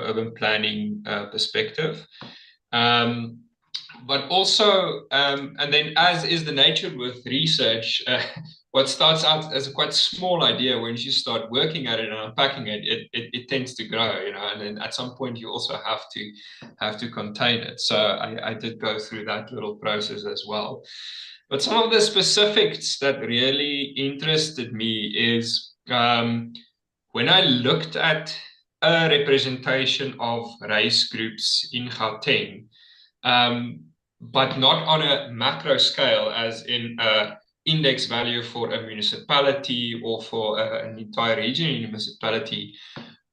urban planning perspective. But also, and then as is the nature with research, what starts out as a quite small idea, when you start working at it and unpacking it, it tends to grow, you know, and then at some point you also have to contain it. So I did go through that little process as well. But some of the specifics that really interested me is when I looked at a representation of race groups in Gauteng, but not on a macro scale, as in a index value for a municipality or for an entire region in a municipality.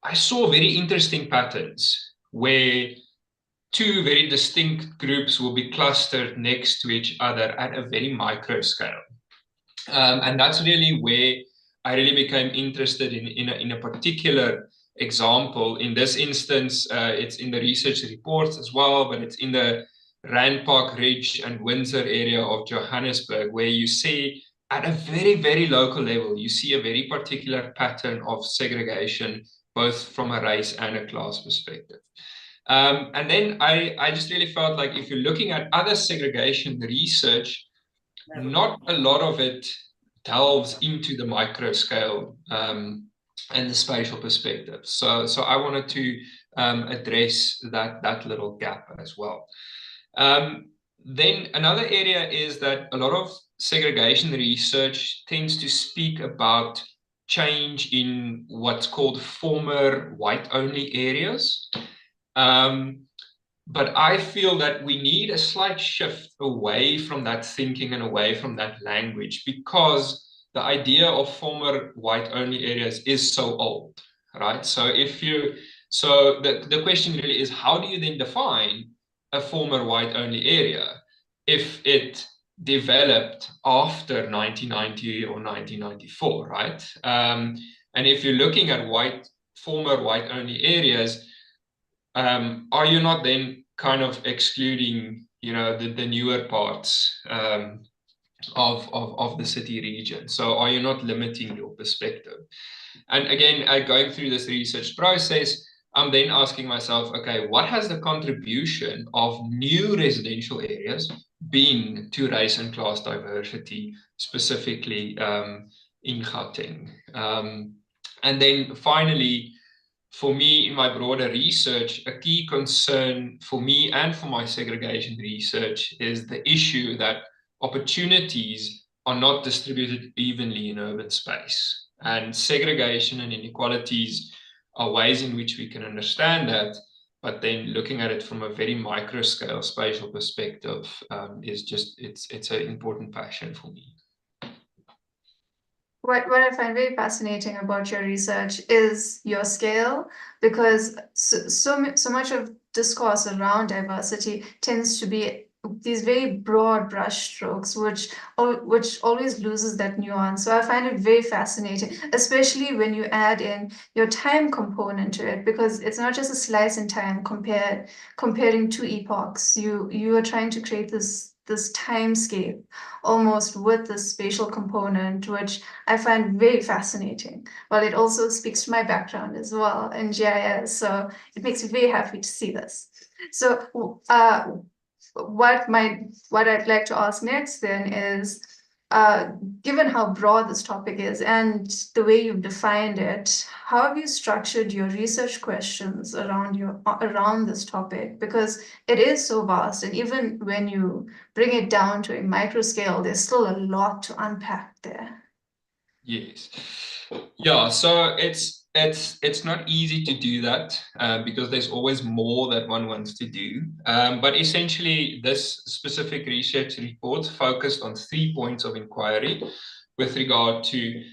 I saw very interesting patterns where two very distinct groups will be clustered next to each other at a very micro scale. And that's really where I really became interested in a particular example. In this instance, it's in the research reports as well, but it's in the Rand Park Ridge and Windsor area of Johannesburg, where you see at a very, very local level, you see a very particular pattern of segregation, both from a race and a class perspective. And then I just really felt like if you're looking at other segregation research, not a lot of it delves into the micro scale and the spatial perspective. So I wanted to address that little gap as well. Then another area is that a lot of segregation research tends to speak about change in what's called former white-only areas. But I feel that we need a slight shift away from that thinking and away from that language, because the idea of former white-only areas is so old, right? So the question really is, how do you then define a former white-only area if it developed after 1990 or 1994, right? And if you're looking at former white-only areas, are you not then kind of excluding, you know, the newer parts of the city region? So are you not limiting your perspective? And again, going through this research process, I'm then asking myself, okay, what has the contribution of new residential areas been to race and class diversity, specifically in Gauteng? And then finally, for me, in my broader research, a key concern for me and for my segregation research is the issue that opportunities are not distributed evenly in urban space. And segregation and inequalities are ways in which we can understand that, but then looking at it from a very micro scale spatial perspective is just, it's an important passion for me. What I find very fascinating about your research is your scale, because so much of discourse around diversity tends to be these very broad brushstrokes, which always loses that nuance. So I find it very fascinating, especially when you add in your time component to it, because it's not just a slice in time comparing two epochs. You are trying to create this timescape almost with the spatial component, which I find very fascinating. Well, it also speaks to my background as well in GIS, so it makes me very happy to see this. So what I'd like to ask next then is, given how broad this topic is and the way you've defined it, how have you structured your research questions around this topic? Because it is so vast, and even when you bring it down to a micro scale, there's still a lot to unpack there. Yes. Yeah, so it's not easy to do that because there's always more that one wants to do. But essentially, this specific research report focused on 3 points of inquiry with regard to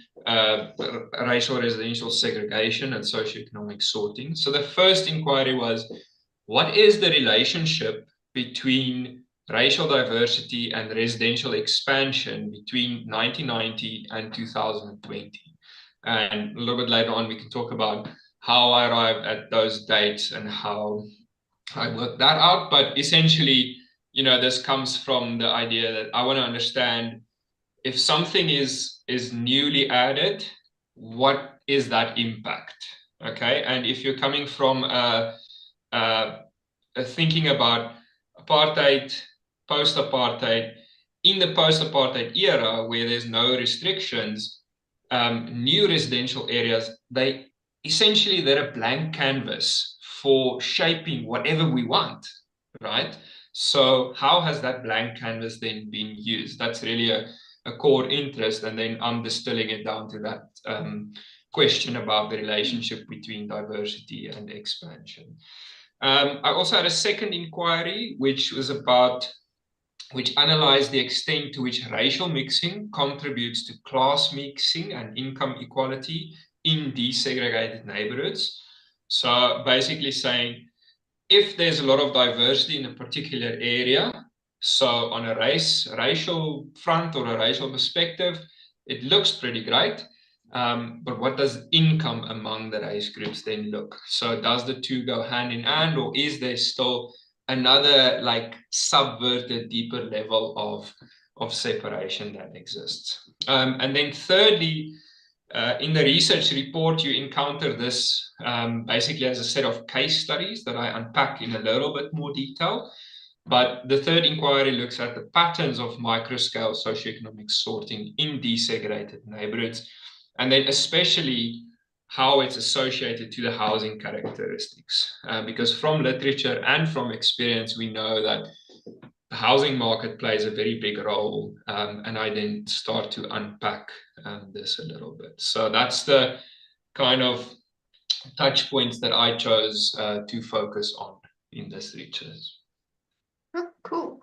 racial residential segregation and socioeconomic sorting. So the first inquiry was, what is the relationship between racial diversity and residential expansion between 1990 and 2020? And a little bit later on, we can talk about how I arrived at those dates and how I worked that out. But essentially, you know, this comes from the idea that I want to understand, if something is newly added, what is that impact? Okay. And if you're coming from a thinking about apartheid, post-apartheid. In the post-apartheid era, where there's no restrictions, new residential areas, they're a blank canvas for shaping whatever we want, right? So how has that blank canvas then been used? That's really a core interest, and then I'm distilling it down to that question about the relationship between diversity and expansion. I also had a second inquiry, which analyzed the extent to which racial mixing contributes to class mixing and income equality in desegregated neighborhoods. So basically saying, if there's a lot of diversity in a particular area, so on a racial front or a racial perspective, it looks pretty great. But what does income among the race groups then look? So does the two go hand in hand, or is there still another like subverted deeper level of separation that exists? And then thirdly, in the research report, you encounter this basically as a set of case studies that I unpack in a little bit more detail. But the third inquiry looks at the patterns of microscale socioeconomic sorting in desegregated neighborhoods, and then especially how it's associated to the housing characteristics. Because from literature and from experience, we know that the housing market plays a very big role, and I then start to unpack this a little bit. So that's the kind of touch points that I chose to focus on in this research. Oh, cool.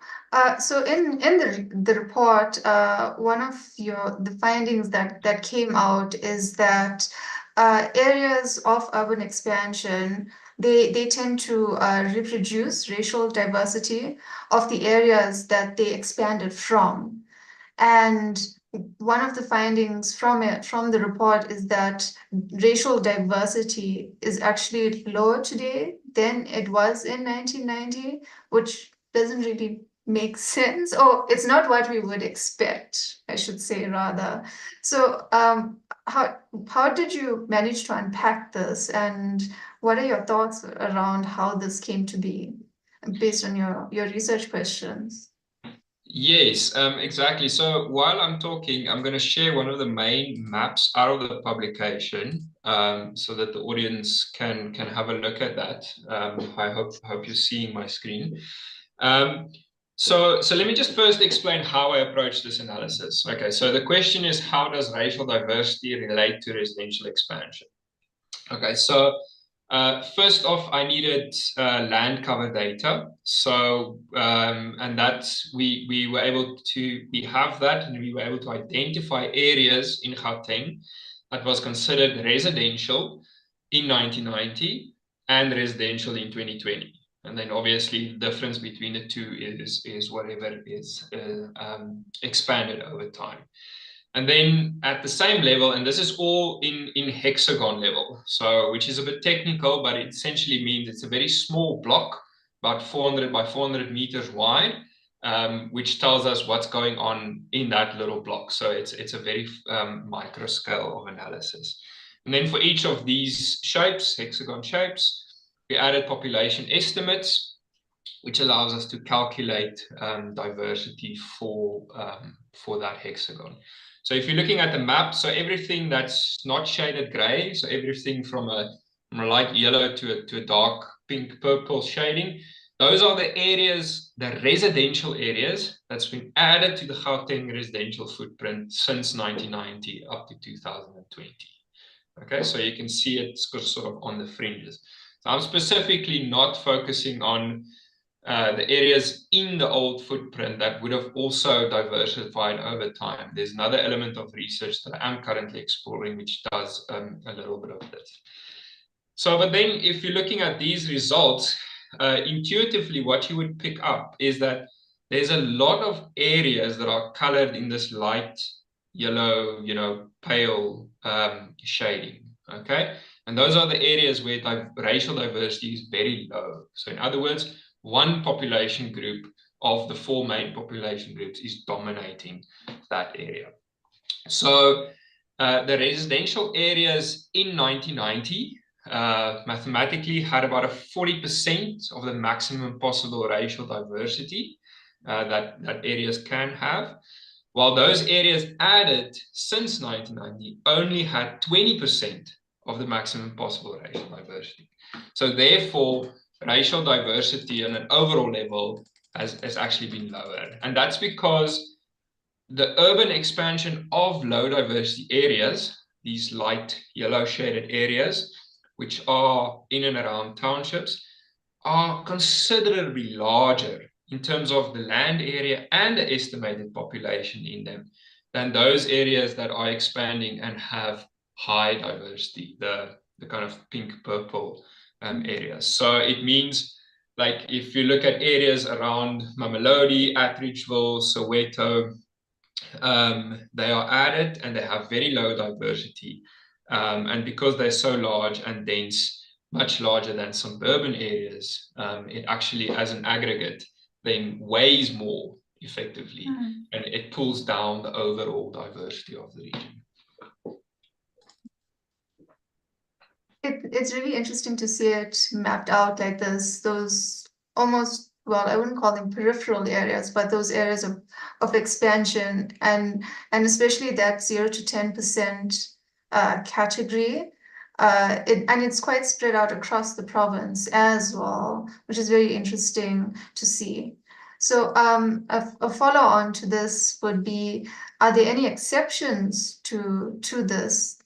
So in the report, one of the findings that came out is that areas of urban expansion, they tend to reproduce racial diversity of the areas that they expanded from. And one of the findings from the report is that racial diversity is actually lower today than it was in 1990, which doesn't really make sense, or it's not what we would expect, I should say, rather. So how did you manage to unpack this, and what are your thoughts around how this came to be based on your research questions? Yes, exactly. So while I'm talking, I'm going to share one of the main maps out of the publication, so that the audience can have a look at that. I hope you're seeing my screen. So let me just first explain how I approach this analysis. Okay, so the question is, how does racial diversity relate to residential expansion? Okay, so first off, I needed land cover data. So, and that's, we were able to, we have that, and we were able to identify areas in Gauteng that was considered residential in 1990 and residential in 2020. And then obviously the difference between the two is whatever is expanded over time. And then at the same level, and this is all in hexagon level, so which is a bit technical, but it essentially means it's a very small block, about 400 by 400 meters wide, which tells us what's going on in that little block. So it's a very micro scale of analysis. And then for each of these shapes, hexagon shapes, we added population estimates, which allows us to calculate diversity for that hexagon. So if you're looking at the map, so everything that's not shaded gray, so everything from a light yellow to a dark pink purple shading, those are the areas, the residential areas that's been added to the Gauteng residential footprint since 1990 up to 2020. Okay, so you can see it's sort of on the fringes. So I'm specifically not focusing on the areas in the old footprint that would have also diversified over time. There's another element of research that I'm currently exploring, which does a little bit of this. So, but then if you're looking at these results, intuitively what you would pick up is that there's a lot of areas that are colored in this light yellow, pale shading, okay? And those are the areas where racial diversity is very low. So in other words, one population group of the four main population groups is dominating that area. So the residential areas in 1990 mathematically had about a 40% of the maximum possible racial diversity that areas can have, while those areas added since 1990 only had 20% of the maximum possible racial diversity. So therefore, racial diversity on an overall level has actually been lower. And that's because the urban expansion of low diversity areas, these light yellow shaded areas, which are in and around townships, are considerably larger in terms of the land area and the estimated population in them than those areas that are expanding and have high diversity, the kind of pink purple areas. So it means, like, if you look at areas around Mamelodi, Atteridgeville, Soweto, they are added and they have very low diversity. And because they're so large and dense, much larger than suburban areas, it actually, as an aggregate, then weighs more effectively, and it pulls down the overall diversity of the region. It's really interesting to see it mapped out like this, those almost, well, I wouldn't call them peripheral areas, but those areas of expansion, and especially that 0 to 10% category. And it's quite spread out across the province as well, which is very interesting to see. So a follow-on to this would be, are there any exceptions to this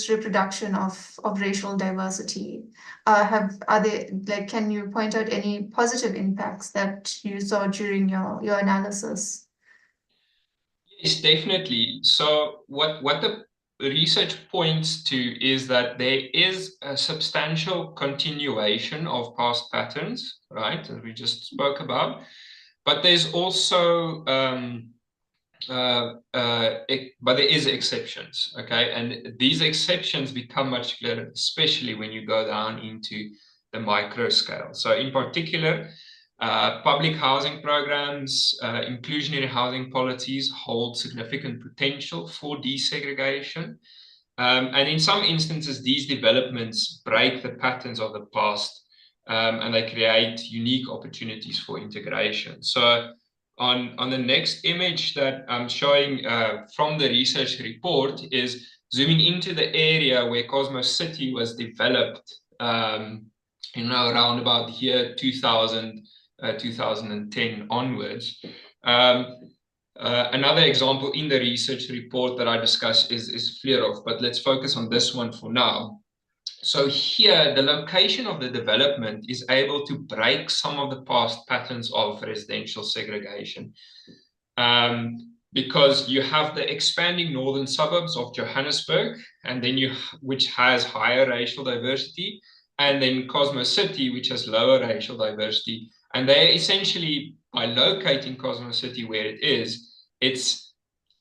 reproduction of racial diversity? Are they, like, can you point out any positive impacts that you saw during your analysis? Yes, definitely. So what the research points to is that there is a substantial continuation of past patterns, right, as we just spoke about. But there's also but there is exceptions, okay? And these exceptions become much clearer, especially when you go down into the micro scale. So in particular, public housing programs, inclusionary housing policies hold significant potential for desegregation. And in some instances, these developments break the patterns of the past, and they create unique opportunities for integration. So on the next image that I'm showing from the research report is zooming into the area where Cosmos City was developed, around about the year 2000, 2010 onwards. Another example in the research report that I discuss is Vleerhof, but let's focus on this one for now. So here, the location of the development is able to break some of the past patterns of residential segregation, because you have the expanding northern suburbs of Johannesburg, and then which has higher racial diversity, and then Cosmos City, which has lower racial diversity. And they're essentially, by locating Cosmos City where it is, it's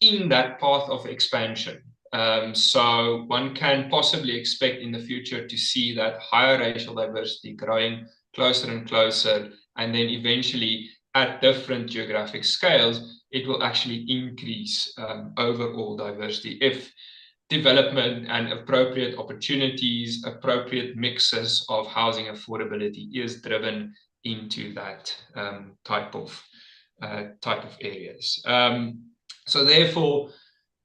in that path of expansion. So one can possibly expect in the future to see that higher racial diversity growing closer and closer, and then eventually at different geographic scales, it will actually increase overall diversity if development and appropriate opportunities, appropriate mixes of housing affordability is driven into that type of areas. So therefore,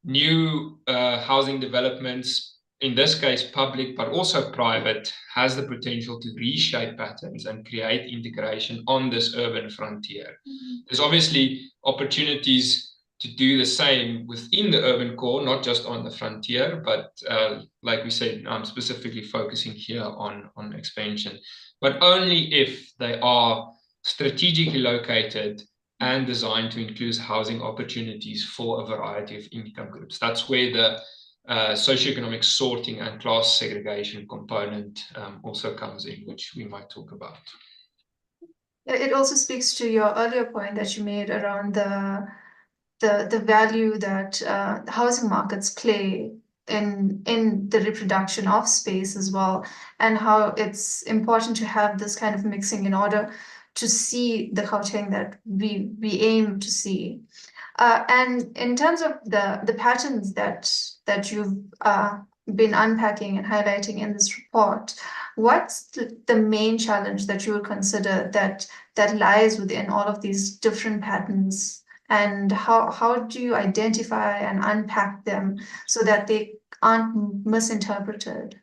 new housing developments, in this case public but also private, has the potential to reshape patterns and create integration on this urban frontier. There's obviously opportunities to do the same within the urban core, not just on the frontier, but like we said, I'm specifically focusing here on expansion, but only if they are strategically located and designed to include housing opportunities for a variety of income groups. That's where the socioeconomic sorting and class segregation component also comes in, which we might talk about. It also speaks to your earlier point that you made around the value that housing markets play in the reproduction of space as well, and how it's important to have this kind of mixing in order to see the Gauteng that we aim to see. And in terms of the patterns that you've been unpacking and highlighting in this report, what's the main challenge that you would consider that lies within all of these different patterns, and how do you identify and unpack them so that they aren't misinterpreted?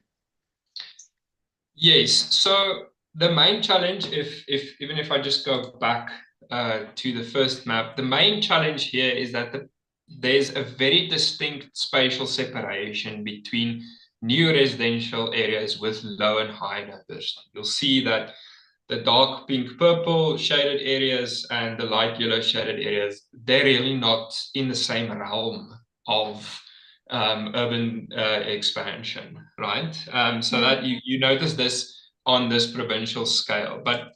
Yes. So the main challenge, if even if I just go back to the first map, the main challenge here is that there's a very distinct spatial separation between new residential areas with low and high diversity. You'll see that the dark pink purple shaded areas and the light yellow shaded areas, they're really not in the same realm of urban expansion, right? So that you notice this on this provincial scale. But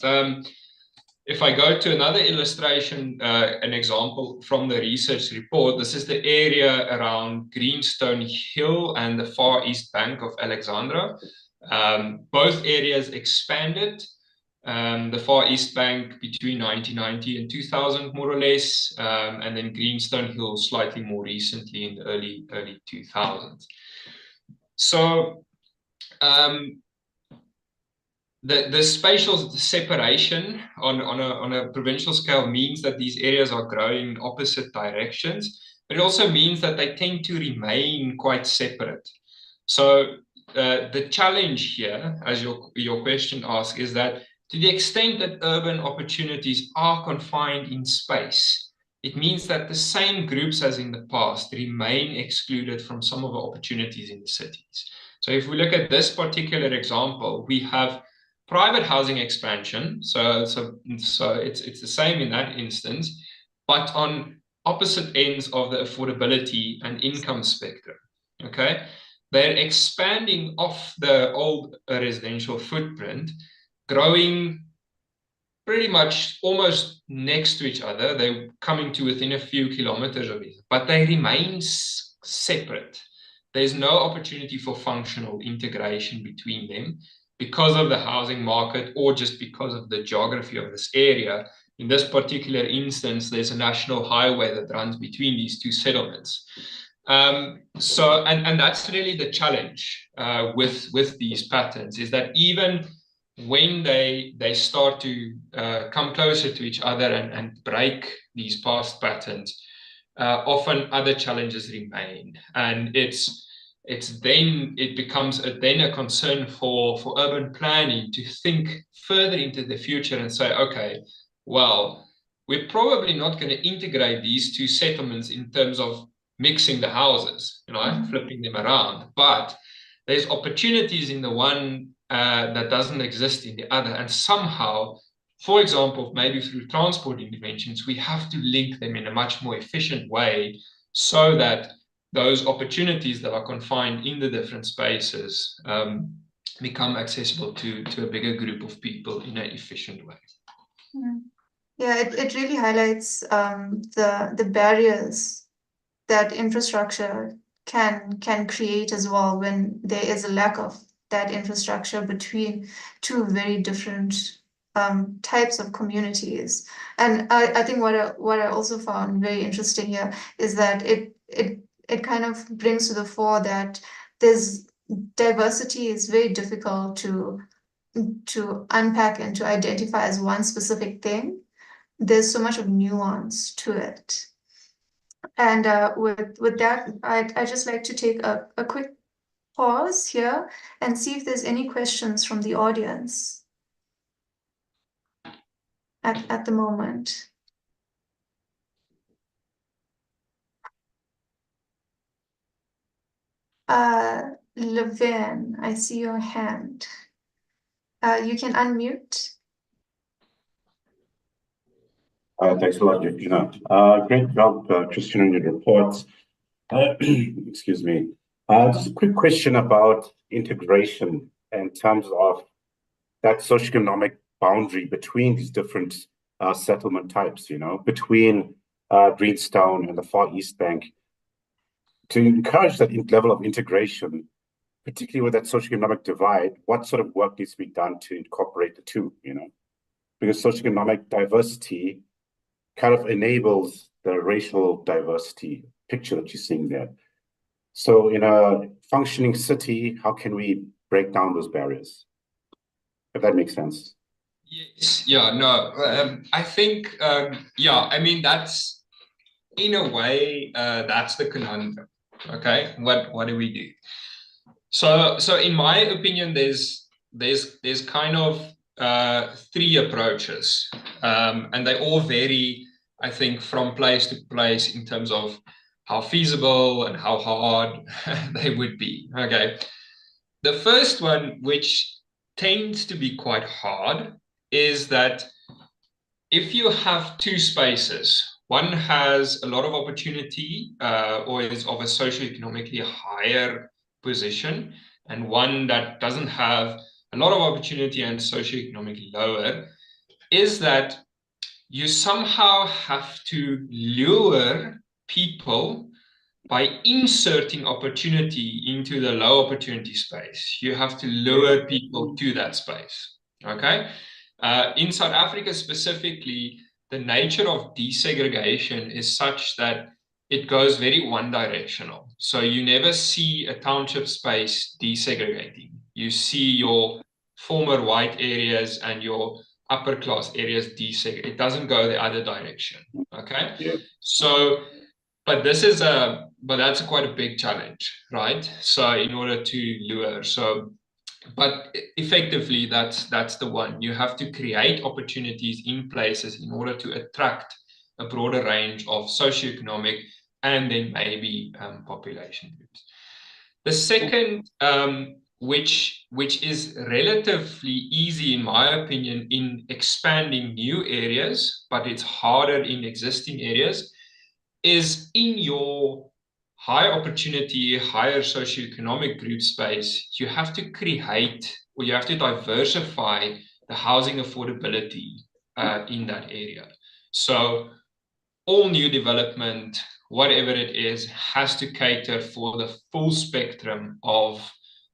if I go to another illustration, an example from the research report, this is the area around Greenstone Hill and the far east bank of Alexandra. Both areas expanded. The far east bank between 1990 and 2000, more or less, and then Greenstone Hill slightly more recently in the early 2000s. So the spatial separation on a provincial scale means that these areas are growing in opposite directions, but it also means that they tend to remain quite separate. So the challenge here, as your question asks, is that to the extent that urban opportunities are confined in space, it means that the same groups as in the past remain excluded from some of the opportunities in the cities. So if we look at this particular example, we have private housing expansion. So it's the same in that instance, but on opposite ends of the affordability and income spectrum. Okay. They're expanding off the old residential footprint, growing pretty much almost next to each other. They're coming to within a few kilometers of each other, but they remain separate. There's no opportunity for functional integration between them because of the housing market or just because of the geography of this area. In this particular instance, there's a national highway that runs between these two settlements. And that's really the challenge with these patterns, is that even when they start to come closer to each other and break these past patterns, often other challenges remain, and it becomes then a concern for urban planning to think further into the future and say, okay, well, we're probably not going to integrate these two settlements in terms of mixing the houses, flipping them around. But there's opportunities in the one that doesn't exist in the other. And somehow, for example, maybe through transport interventions, we have to link them in a much more efficient way so that those opportunities that are confined in the different spaces become accessible to a bigger group of people in an efficient way. Yeah, it really highlights the barriers that infrastructure can create as well when there is a lack of that infrastructure between two very different types of communities. And I think what I also found very interesting here is that it kind of brings to the fore that there's diversity is very difficult to unpack and to identify as one specific thing. There's so much of nuance to it. And with that, I'd just like to take a quick pause here and see if there's any questions from the audience at the moment. Levin, I see your hand. You can unmute. Thanks a lot, Georgina. Great job, Christian, on your reports. Excuse me. Just a quick question about integration in terms of that socioeconomic boundary between these different settlement types, between Greenstone and the Far East Bank, to encourage that level of integration, particularly with that socioeconomic divide. What sort of work needs to be done to incorporate the two, because socioeconomic diversity kind of enables the racial diversity picture that you're seeing there. So in a functioning city, how can we break down those barriers? If that makes sense. Yes, yeah, no, I think, yeah, I mean, that's in a way, that's the conundrum. Okay, what do we do? So in my opinion, there's kind of three approaches, and they all vary, I think, from place to place in terms of how feasible and how hard they would be. Okay, the first one, which tends to be quite hard, is that if you have two spaces, one has a lot of opportunity or is of a socioeconomically higher position, and one that doesn't have a lot of opportunity and socioeconomically lower, is that you somehow have to lure people by inserting opportunity into the low opportunity space. You have to lure people to that space. Okay. In South Africa specifically, the nature of desegregation is such that it goes very one directional. So you never see a township space desegregating. You see your former white areas and your upper class areas desegregate. It doesn't go the other direction. Okay. Yeah. So but that's quite a big challenge, right? So in order to lure, but effectively that's the one. You have to create opportunities in places in order to attract a broader range of socioeconomic and then maybe population groups. The second, which is relatively easy in my opinion in expanding new areas, but it's harder in existing areas, is in your high opportunity, higher socioeconomic group space, you have to create or you have to diversify the housing affordability in that area. So all new development, whatever it is, has to cater for the full spectrum of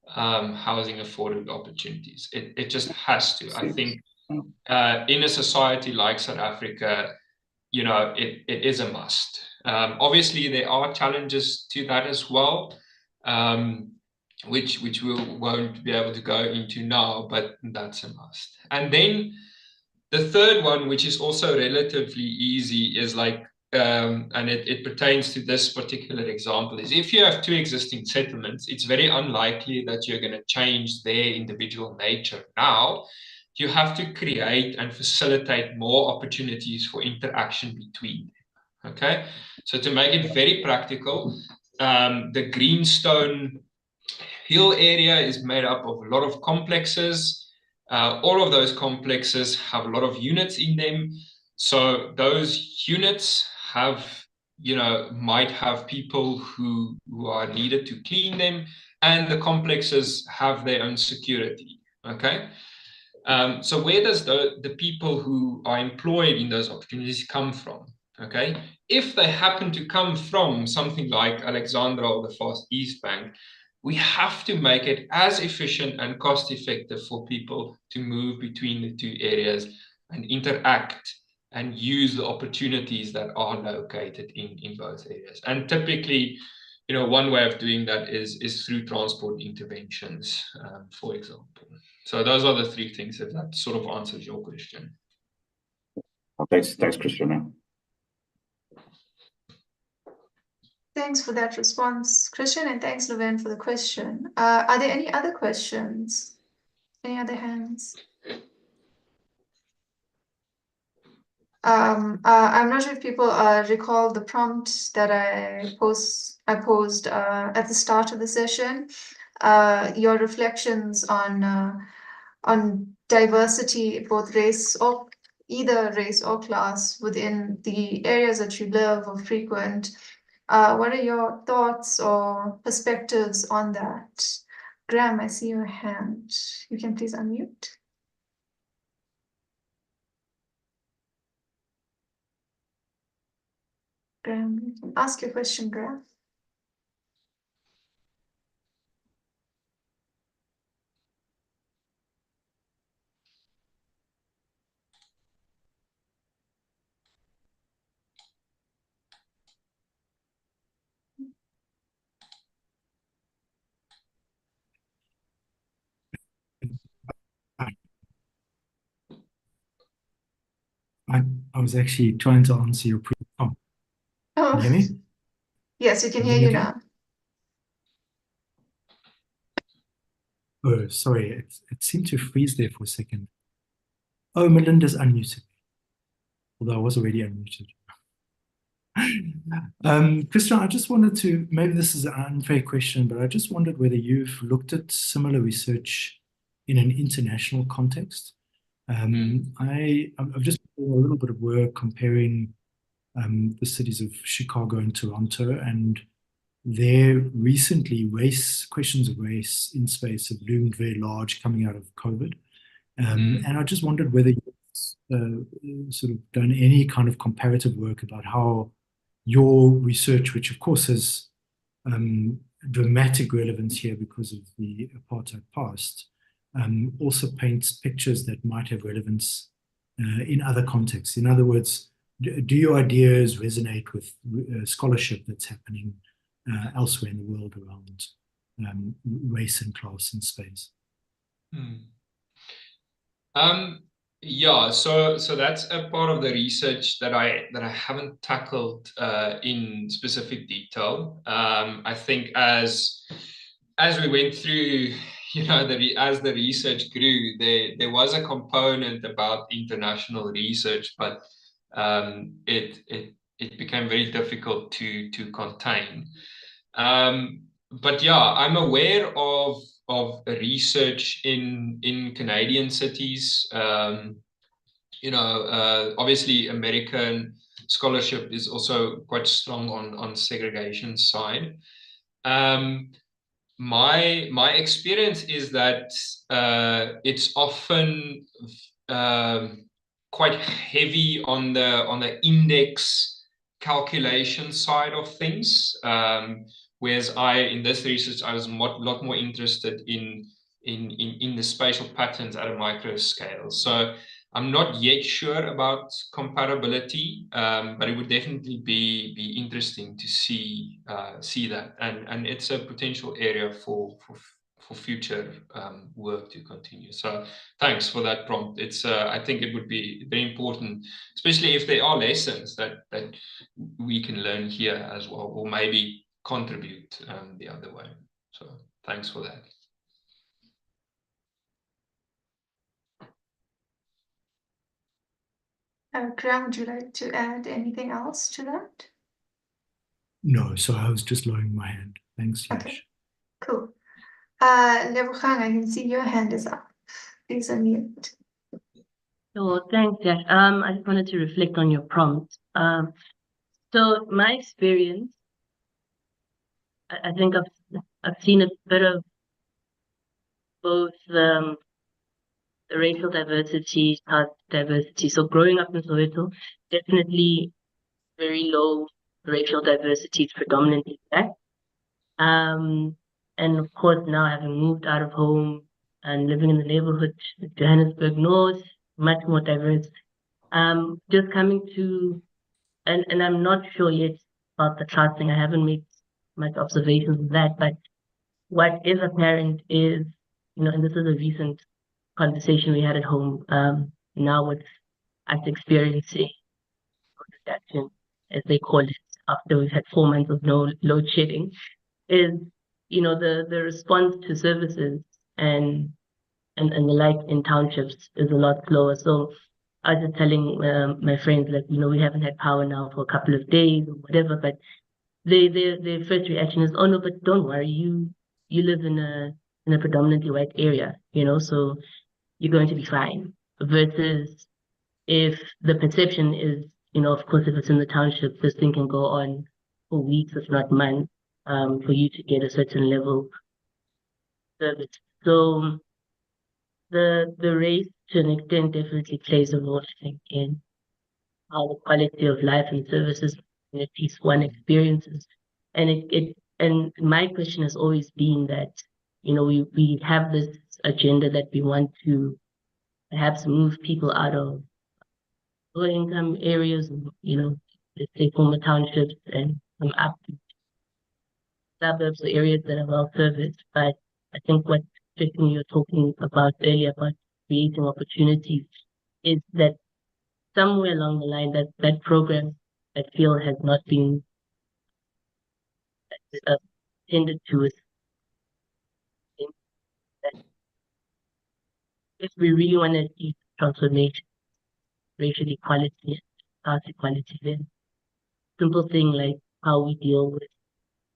housing affordable opportunities. It just has to. I think in a society like South Africa, it is a must. Obviously, there are challenges to that as well, which we won't be able to go into now, but that's a must. And then the third one, which is also relatively easy, is like, and it pertains to this particular example, is if you have two existing settlements, it's very unlikely that you're going to change their individual nature now. You have to create and facilitate more opportunities for interaction between them. Okay, so to make it very practical, the Greenstone Hill area is made up of a lot of complexes. All of those complexes have a lot of units in them. So those units have, might have people who are needed to clean them, and the complexes have their own security. Okay. So where does the people who are employed in those opportunities come from? Okay. If they happen to come from something like Alexandra or the Fast East Bank, we have to make it as efficient and cost effective for people to move between the two areas and interact and use the opportunities that are located in both areas. And typically, one way of doing that is through transport interventions, for example. So those are the three things, if that sort of answers your question. Thanks, Christian. Thanks for that response, Christian, and thanks, Leuven, for the question. Are there any other questions? Any other hands? I'm not sure if people recall the prompt that I posed at the start of the session. Your reflections on diversity, both race or either race or class within the areas that you live or frequent. What are your thoughts or perspectives on that? Graham, I see your hand. You can please unmute. Graham, you can ask your question, Graham. was actually trying to answer your prompt. Can you hear me? Yes, we can Can hear you you hear me? now. Oh, sorry. It seemed to freeze there for a second. Oh, Melinda's unmuted, although I was already unmuted. Christian, I just wanted to, maybe this is an unfair question, but I just wondered whether you've looked at similar research in an international context. I've just done a little bit of work comparing the cities of Chicago and Toronto, and there recently questions of race in space have loomed very large coming out of COVID. And I just wondered whether you've sort of done any kind of comparative work about how your research, which of course has dramatic relevance here because of the apartheid past, also paints pictures that might have relevance in other contexts. In other words, do your ideas resonate with scholarship that's happening elsewhere in the world around race and class and space? Yeah, so that's a part of the research that I haven't tackled in specific detail. I think as we went through, as the research grew, there was a component about international research, but it became very difficult to contain. But yeah, I'm aware of research in Canadian cities. Obviously American scholarship is also quite strong on segregation side. My experience is that it's often quite heavy on the index calculation side of things. Whereas in this research, I was a lot more interested in the spatial patterns at a micro scale. So I'm not yet sure about comparability, but it would definitely be interesting to see that, and it's a potential area for future work to continue. So thanks for that prompt. It's I think it would be very important, especially if there are lessons that we can learn here as well, or maybe contribute the other way. So thanks for that. Graham, would you like to add anything else to that? No, so I was just lowering my hand. Thanks, Yash. Okay, cool. Lebogang, I can see your hand is up. Please unmute. So thanks, Yash. I just wanted to reflect on your prompt. So my experience, I think I've seen a bit of both the racial diversity, caste diversity. So growing up in Soweto, definitely very low racial diversity, is predominantly black. And of course, now having moved out of home and living in the neighborhood, Johannesburg North, much more diverse. Just coming to, and I'm not sure yet about the class thing. I haven't made much observations of that, but what is apparent is, and this is a recent conversation we had at home, now with us experiencing reduction, as they call it, after we've had 4 months of no load shedding, is, the response to services and the like in townships is a lot slower. So I was just telling my friends, like, we haven't had power now for a couple of days or whatever, but their first reaction is, oh no, but don't worry, you live in a predominantly white area, so you're going to be fine. Versus if the perception is, of course, if it's in the township, this thing can go on for weeks, if not months, for you to get a certain level of service. So the race, to an extent, definitely plays a role, I think, in how the quality of life and services in at least one experiences. And my question has always been that, we have this agenda that we want to perhaps move people out of low income areas, let's say former townships, and come up to suburbs or areas that are well serviced. But I think what Tristan, you were talking about earlier about creating opportunities is that somewhere along the line that program, I feel, has not been tended to. If we really want to see transformation, racial equality, and class equality, then simple thing like how we deal with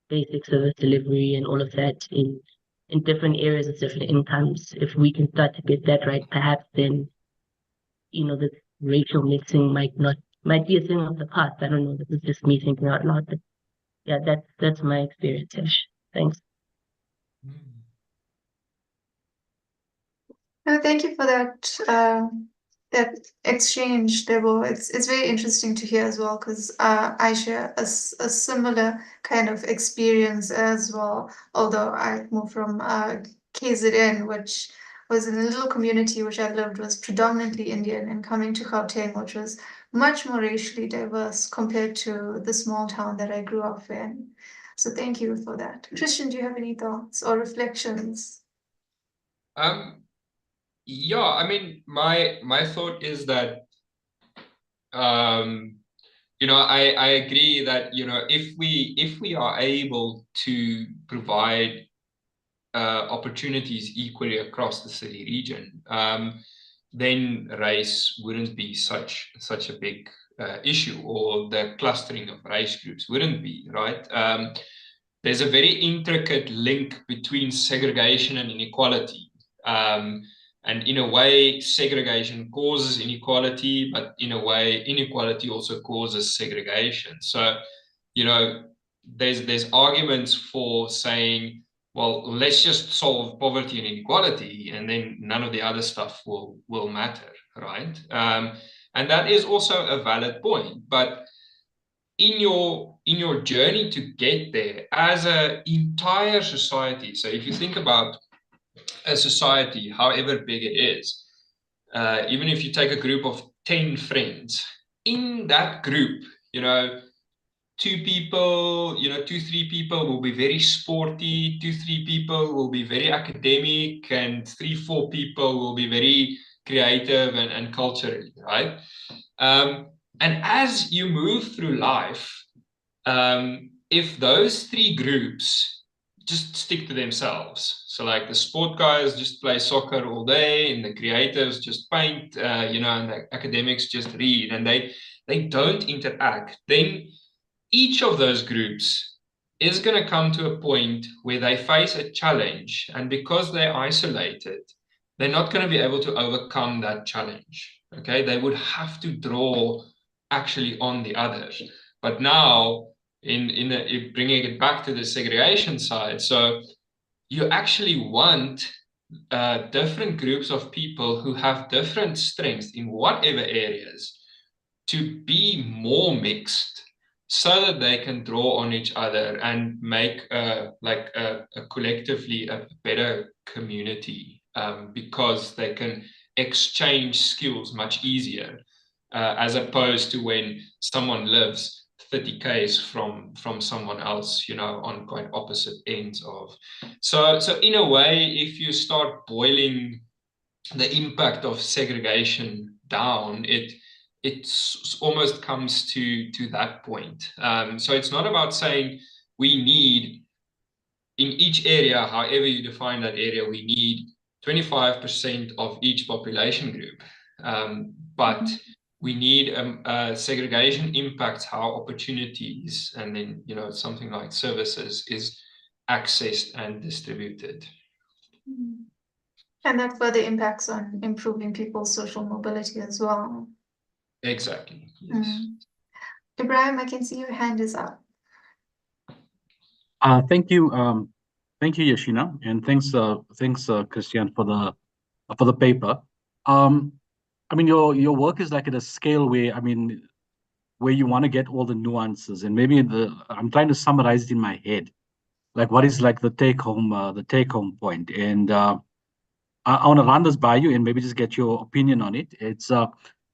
basic service delivery and all of that in different areas of different incomes. If we can start to get that right, perhaps then, the racial mixing might be a thing of the past. I don't know. This is just me thinking out loud, but yeah, that's my experience, Ish. Thanks. No, thank you for that exchange, Debo. It's very interesting to hear as well because I share a similar kind of experience as well. Although I moved from KZN, which was in a little community which I lived was predominantly Indian, and coming to Gauteng, which was much more racially diverse compared to the small town that I grew up in. So thank you for that. Christian, do you have any thoughts or reflections? Yeah, I mean, my thought is that I agree that if we are able to provide opportunities equally across the city region, then race wouldn't be such a big issue, or the clustering of race groups wouldn't be, right? There's a very intricate link between segregation and inequality. And in a way, segregation causes inequality, but in a way, inequality also causes segregation. So, there's arguments for saying, well, let's just solve poverty and inequality, and then none of the other stuff will matter, right? And that is also a valid point. But in your journey to get there as an entire society, so if you think about a society, however big it is, even if you take a group of 10 friends, in that group, two people, two, three people will be very sporty, two, three people will be very academic, and three, four people will be very creative and culturally, right? And as you move through life, if those three groups just stick to themselves, so like the sport guys just play soccer all day, and the creatives just paint, and the academics just read, and they don't interact, then each of those groups is going to come to a point where they face a challenge, and because they're isolated, they're not going to be able to overcome that challenge. Okay, they would have to draw actually on the others. But now, in bringing it back to the segregation side, so you actually want different groups of people who have different strengths in whatever areas to be more mixed, so that they can draw on each other and make a collectively a better community, because they can exchange skills much easier, as opposed to when someone lives 30 k's from someone else, on quite opposite ends of. So in a way, if you start boiling the impact of segregation down, it almost comes to that point. So it's not about saying we need, in each area, however you define that area, we need 25% of each population group. But we need segregation impacts how opportunities, and then something like services is accessed and distributed. And that further impacts on improving people's social mobility as well. Exactly. Yes. Ibrahim, I can see your hand is up. Thank you, Yashina, and thanks, Christian, for the paper. I mean, your work is like at a scale where you want to get all the nuances, and maybe I'm trying to summarize it in my head, like what is like the take home point, and I want to run this by you and maybe just get your opinion on it.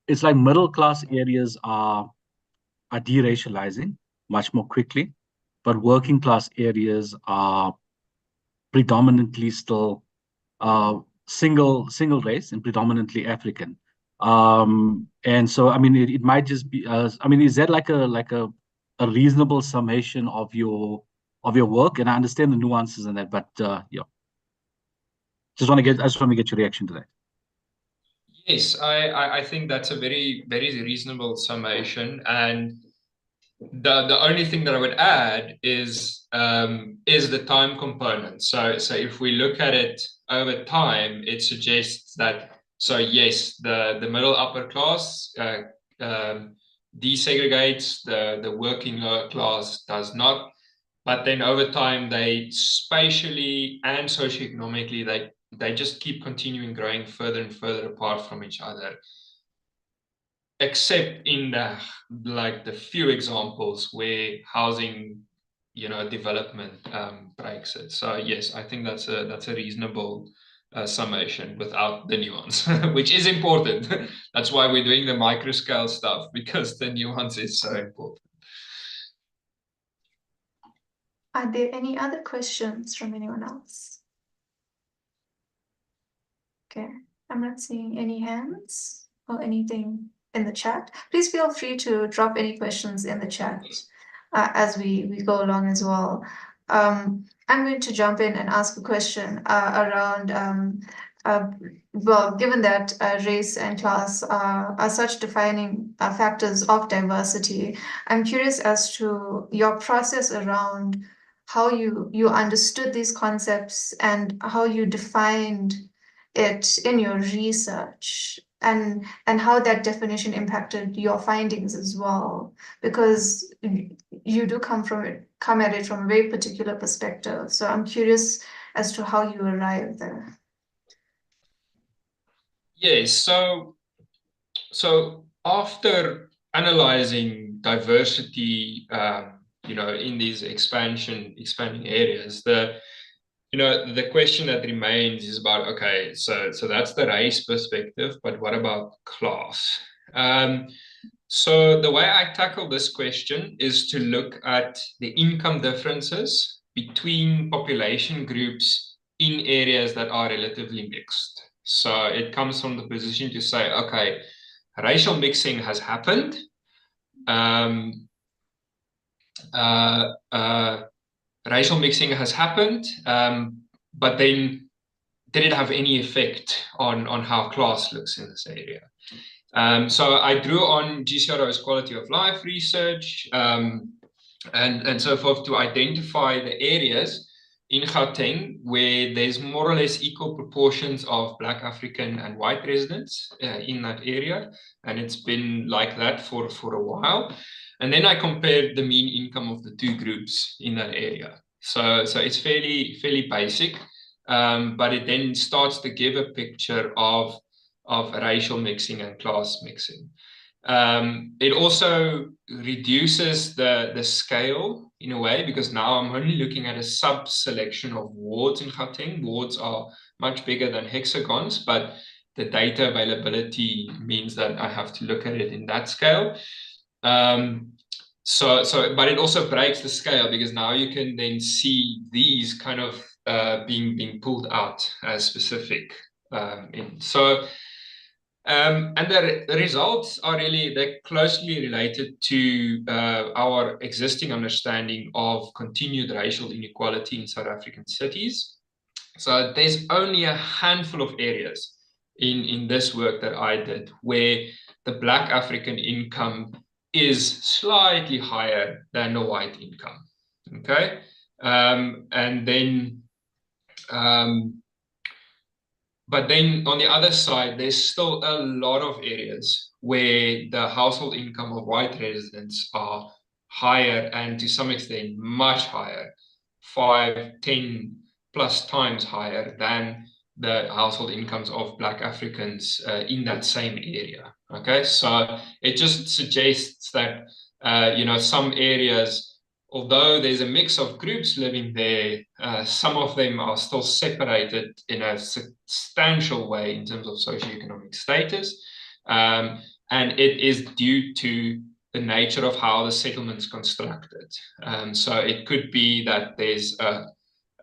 It's like middle class areas are deracializing much more quickly, but working class areas are predominantly still single race and predominantly African. And so, I mean, it might just be, I mean, is that like a reasonable summation of your work? And I understand the nuances in that, but yeah, I just want to get your reaction to that. Yes, I think that's a very, very reasonable summation. And the only thing that I would add is the time component. So if we look at it over time, it suggests that, so yes, the middle upper class desegregates, the working lower class does not. But then over time, they spatially and socioeconomically, they just keep continuing growing further and further apart from each other, except in the few examples where housing, development breaks it. So yes, I think that's a reasonable summation without the nuance, which is important. That's why we're doing the micro scale stuff, because the nuance is so important. Are there any other questions from anyone else? Okay, I'm not seeing any hands or anything in the chat. Please feel free to drop any questions in the chat as we go along as well. I'm going to jump in and ask a question around, well, given that race and class are such defining factors of diversity, I'm curious as to your process around how you understood these concepts and how you defined it in your research, and how that definition impacted your findings as well, because you do come at it from a very particular perspective. So I'm curious as to how you arrived there. Yes, so after analyzing diversity, in these expanding areas, the question that remains is about, okay, so that's the race perspective, but what about class? So the way I tackle this question is to look at the income differences between population groups in areas that are relatively mixed. So it comes from the position to say, okay, racial mixing has happened. Racial mixing has happened, but then did it have any effect on how class looks in this area? So I drew on GCRO's quality of life research and so forth to identify the areas in Gauteng where there's more or less equal proportions of Black African and white residents in that area. And it's been like that for a while. And then I compared the mean income of the two groups in that area. So it's fairly basic, but it then starts to give a picture of racial mixing and class mixing. It also reduces the scale in a way, because now I'm only looking at a sub-selection of wards in Gauteng. Wards are much bigger than hexagons, but the data availability means that I have to look at it in that scale. But it also breaks the scale, because now you can then see these kind of being pulled out as specific. And the results are they're closely related to our existing understanding of continued racial inequality in South African cities. So there's only a handful of areas in this work that I did where the Black African income is slightly higher than the white income. Okay. But then on the other side, there's still a lot of areas where the household income of white residents are higher, and to some extent much higher, 5, 10 plus times higher than the household incomes of Black Africans in that same area. Okay, so it just suggests that some areas, although there's a mix of groups living there, some of them are still separated in a substantial way in terms of socioeconomic status. And it is due to the nature of how the settlement's constructed. So it could be that there's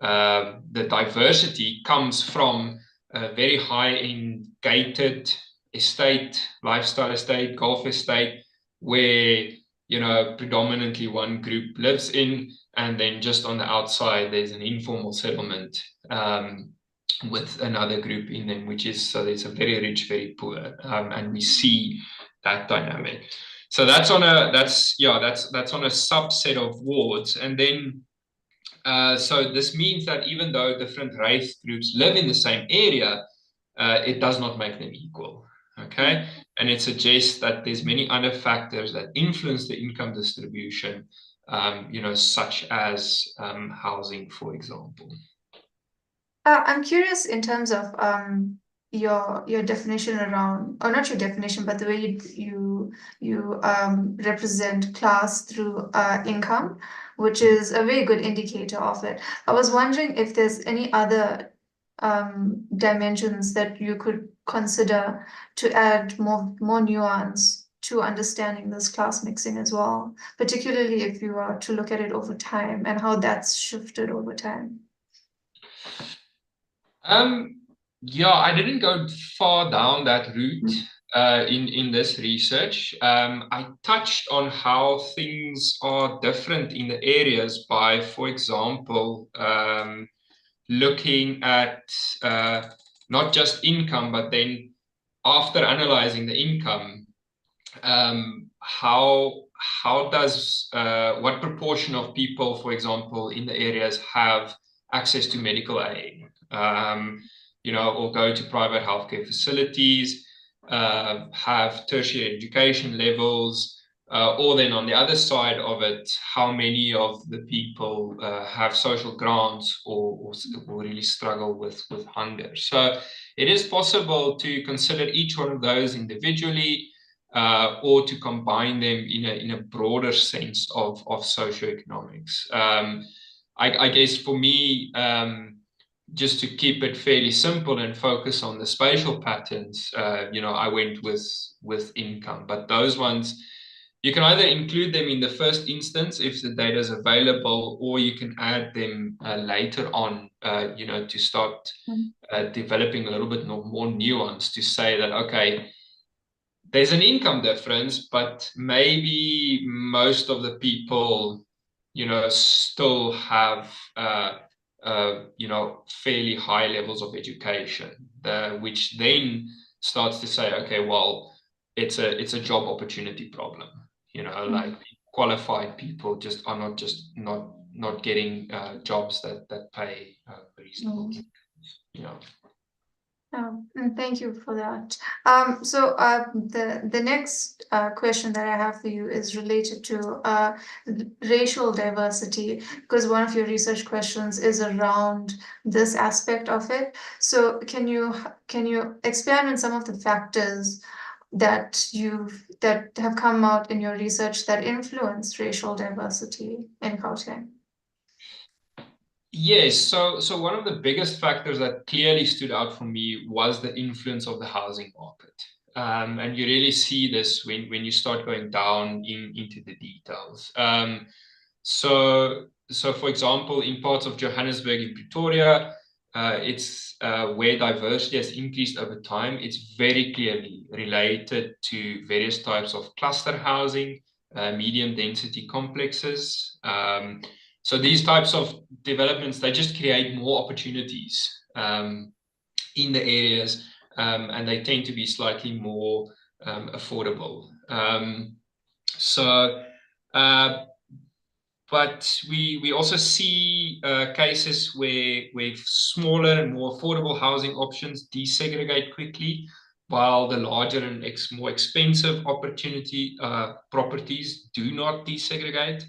the diversity comes from very high-end gated estate, lifestyle estate, golf estate, where, you know, predominantly one group lives in, and then just on the outside, there's an informal settlement with another group in them, which is, so there's a very rich, very poor, and we see that dynamic. So that's on a, that's on a subset of wards. And then, so this means that even though different race groups live in the same area, it does not make them equal. Okay, and it suggests that there's many other factors that influence the income distribution, you know, such as housing, for example. I'm curious in terms of your definition around, or not your definition, but the way you represent class through income, which is a very good indicator of it. I was wondering if there's any other dimensions that you could consider to add more nuance to understanding this class mixing as well, particularly if you are to look at it over time and how that's shifted over time. Yeah, I didn't go far down that route in this research. I touched on how things are different in the areas by, for example, looking at not just income, but then after analyzing the income, how does what proportion of people, for example, in the areas have access to medical aid, you know, or go to private healthcare facilities, have tertiary education levels, or then on the other side of it, how many of the people have social grants or really struggle with hunger. So it is possible to consider each one of those individually, or to combine them in a broader sense of socioeconomics. I guess for me, just to keep it fairly simple and focus on the spatial patterns, you know, I went with income, but those ones, you can either include them in the first instance if the data is available, or you can add them later on, you know, to start developing a little bit more nuance to say that, okay, there's an income difference, but maybe most of the people, you know, still have, you know, fairly high levels of education, which then starts to say, okay, well, it's a job opportunity problem. You know, like qualified people just are not getting jobs that pay reasonable incomes. You know. Thank you for that. So the next question that I have for you is related to racial diversity, because one of your research questions is around this aspect of it. So can you expand on some of the factors that have come out in your research that influence racial diversity in Gauteng? Yes, so one of the biggest factors that clearly stood out for me was the influence of the housing market. And you really see this when you start going down into the details. So for example, in parts of Johannesburg and Pretoria, it's where diversity has increased over time. It's very clearly related to various types of cluster housing, medium density complexes. So these types of developments, they just create more opportunities in the areas, and they tend to be slightly more affordable. But we also see cases where smaller and more affordable housing options desegregate quickly, while the larger and more expensive properties do not desegregate.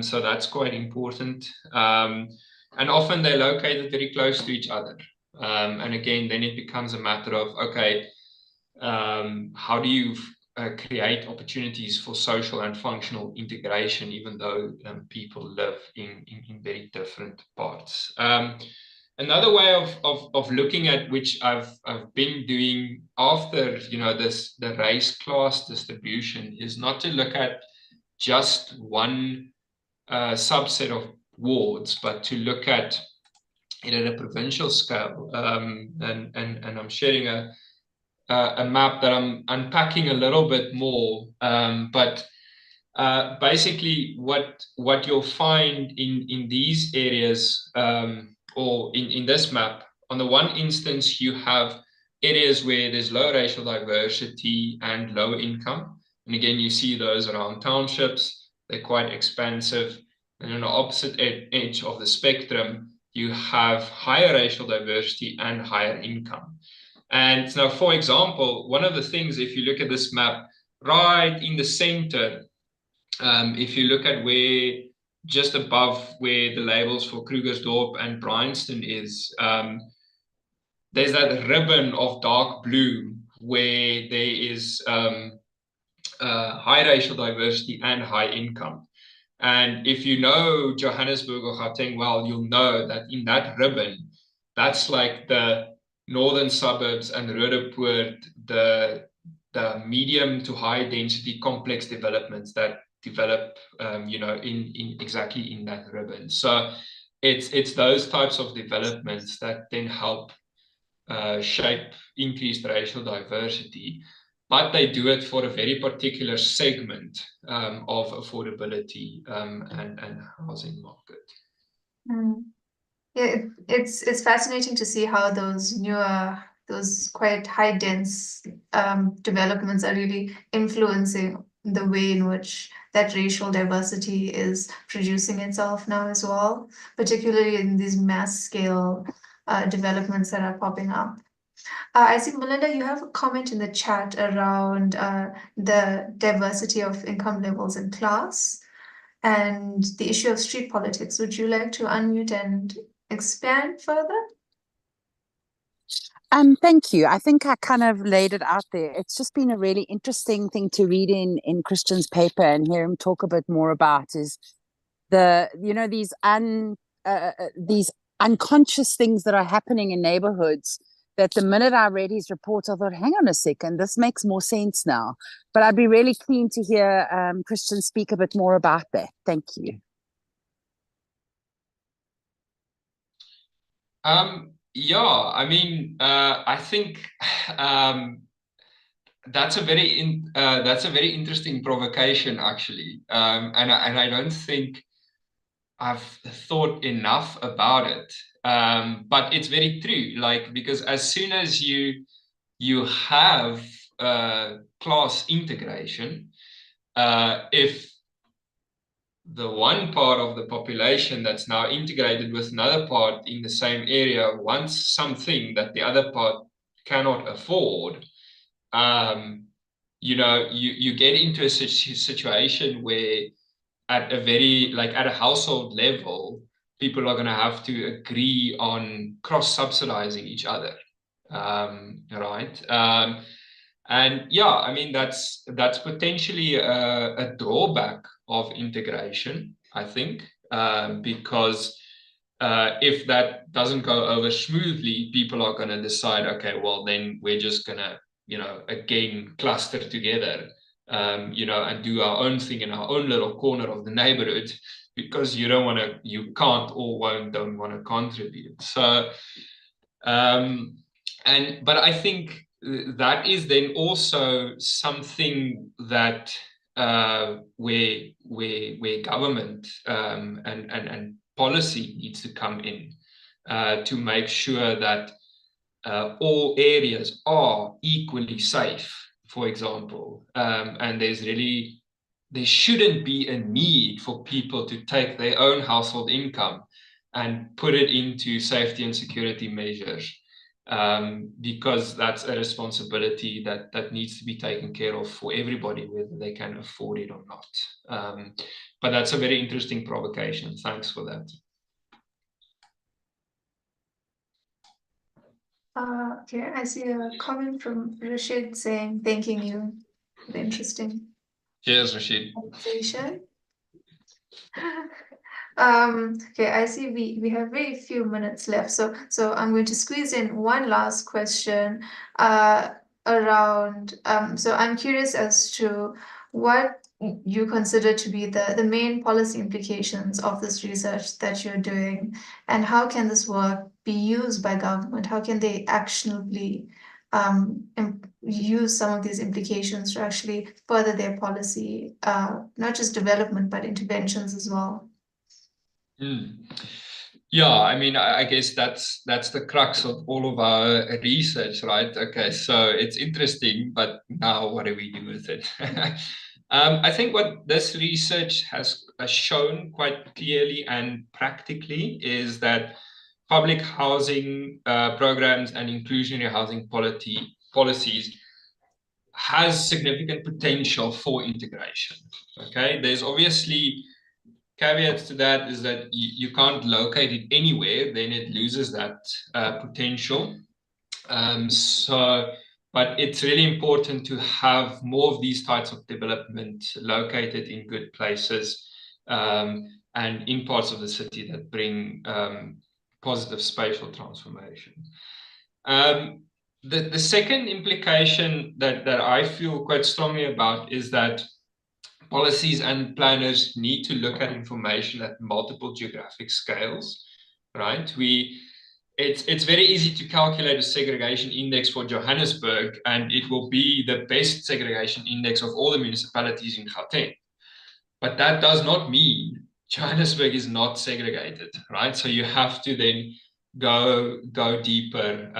So that's quite important. And often they're located very close to each other. And again, then it becomes a matter of, okay, how do you create opportunities for social and functional integration, even though people live in very different parts. Another way of looking at, which I've been doing after, you know, the race class distribution, is not to look at just one subset of wards, but to look at it at a provincial scale. And I'm sharing a map that I'm unpacking a little bit more. But basically, what you'll find in these areas, or in this map, on the one instance, you have areas where there's low racial diversity and low income. And again, you see those around townships. They're quite expansive. And on the opposite edge of the spectrum, you have higher racial diversity and higher income. And now, for example, one of the things, if you look at this map, right in the center, if you look at where, just above where the labels for Krugersdorp and Bryanston is, there's that ribbon of dark blue where there is high racial diversity and high income. And if you know Johannesburg or Gauteng well, you'll know that in that ribbon, that's like the northern suburbs and Roodepoort, the medium to high density complex developments that develop, in exactly in that ribbon. So it's those types of developments that then help shape increased racial diversity, but they do it for a very particular segment of affordability and housing market. Yeah, it's fascinating to see how those quite high dense developments are really influencing the way in which that racial diversity is producing itself now as well, particularly in these mass scale developments that are popping up. I see, Melinda, you have a comment in the chat around the diversity of income levels and class and the issue of street politics. Would you like to unmute and expand further? Thank you. I think I kind of laid it out there. It's just been a really interesting thing to read in Christian's paper and hear him talk a bit more about is these unconscious things that are happening in neighborhoods that the minute I read his report, I thought, hang on a second, this makes more sense now. But I'd be really keen to hear Christian speak a bit more about that. Thank you. Yeah, I mean, I think that's a very interesting provocation, actually, and I don't think I've thought enough about it. But it's very true, like, because as soon as you have class integration, if the one part of the population that's now integrated with another part in the same area wants something that the other part cannot afford, you get into a situation where at a household level, people are going to have to agree on cross-subsidizing each other, right? And yeah, I mean, that's potentially a drawback of integration, I think, because if that doesn't go over smoothly, people are going to decide, okay, well, then we're just going to, again, cluster together, and do our own thing in our own little corner of the neighborhood, because you don't want to contribute. So, but I think that is then also something that where government and policy needs to come in to make sure that all areas are equally safe, for example, and there shouldn't be a need for people to take their own household income and put it into safety and security measures, because that's a responsibility that needs to be taken care of for everybody, whether they can afford it or not. But that's a very interesting provocation. Thanks for that. Okay, I see a comment from Rashid saying, thanking you for the interesting Cheers, Rashid. conversation. Okay, I see we have very few minutes left, so I'm going to squeeze in one last question around. So I'm curious as to what you consider to be the main policy implications of this research that you're doing, and how can this work be used by government? How can they actionably use some of these implications to actually further their policy, not just development, but interventions as well. Yeah, I mean, I guess that's the crux of all of our research, right? Okay, so it's interesting, but now what do we do with it? I think what this research has shown quite clearly and practically is that public housing programs and inclusionary housing policies has significant potential for integration. Okay, there's obviously caveats to that is that you can't locate it anywhere, then it loses that potential. But it's really important to have more of these types of development located in good places and in parts of the city that bring positive spatial transformation. The second implication that I feel quite strongly about is that policies and planners need to look at information at multiple geographic scales, right? It's very easy to calculate a segregation index for Johannesburg, and it will be the best segregation index of all the municipalities in Gauteng. But that does not mean Johannesburg is not segregated, right? So you have to then go deeper.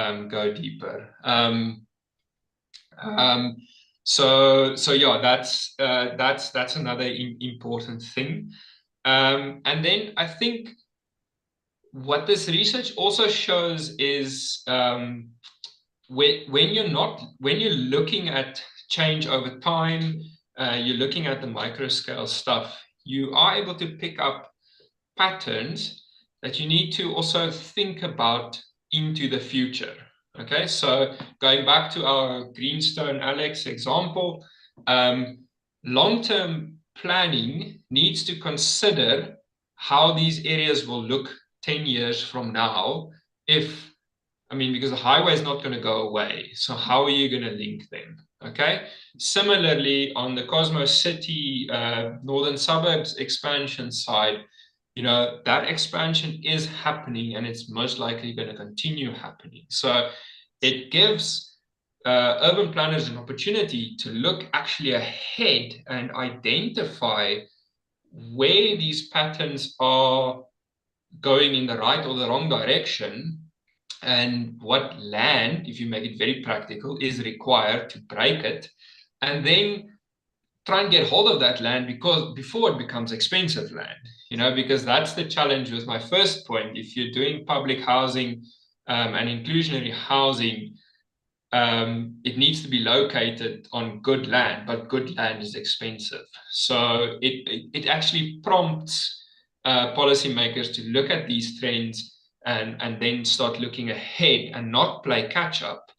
So yeah, that's another important thing. And then I think what this research also shows is when you're looking at change over time, you're looking at the micro scale stuff, you are able to pick up patterns that you need to also think about into the future. Okay, so going back to our Greenstone Alex example, long-term planning needs to consider how these areas will look 10 years from now because the highway is not going to go away. So how are you going to link them? Okay. Similarly, on the Cosmos City northern suburbs expansion side, that expansion is happening and it's most likely going to continue happening. So it gives urban planners an opportunity to look actually ahead and identify where these patterns are going in the right or the wrong direction, and what land, if you make it very practical, is required to break it, and then try and get hold of that land before it becomes expensive land, because that's the challenge with my first point. If you're doing public housing and inclusionary housing, it needs to be located on good land, but good land is expensive. So it actually prompts policymakers to look at these trends and then start looking ahead and not play catch up,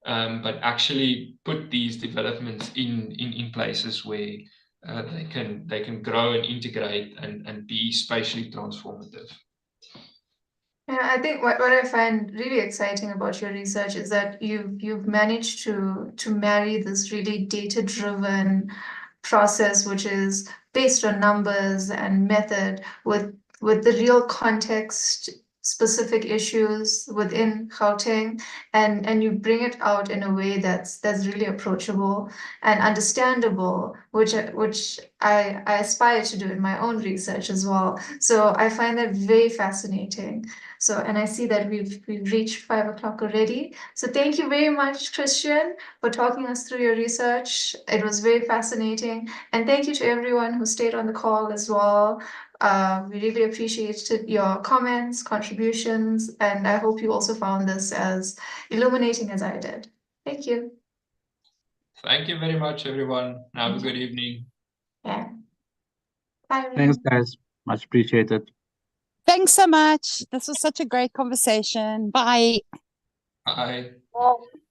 but actually put these developments in places where they can grow and integrate and be spatially transformative. Yeah, I think what I find really exciting about your research is that you've managed to marry this really data-driven process, which is based on numbers and method, with the real context, specific issues within Gauteng, and you bring it out in a way that's really approachable and understandable, which I aspire to do in my own research as well. So I find that very fascinating. So, and I see that we've reached 5 o'clock already. So thank you very much, Christian, for talking us through your research. It was very fascinating. And thank you to everyone who stayed on the call as well. We really appreciated your comments, contributions, and I hope you also found this as illuminating as I did. Thank you. Thank you very much, everyone. Have a good evening. Yeah. Bye. Thanks, guys. Much appreciated. Thanks so much. This was such a great conversation. Bye. Bye. Bye.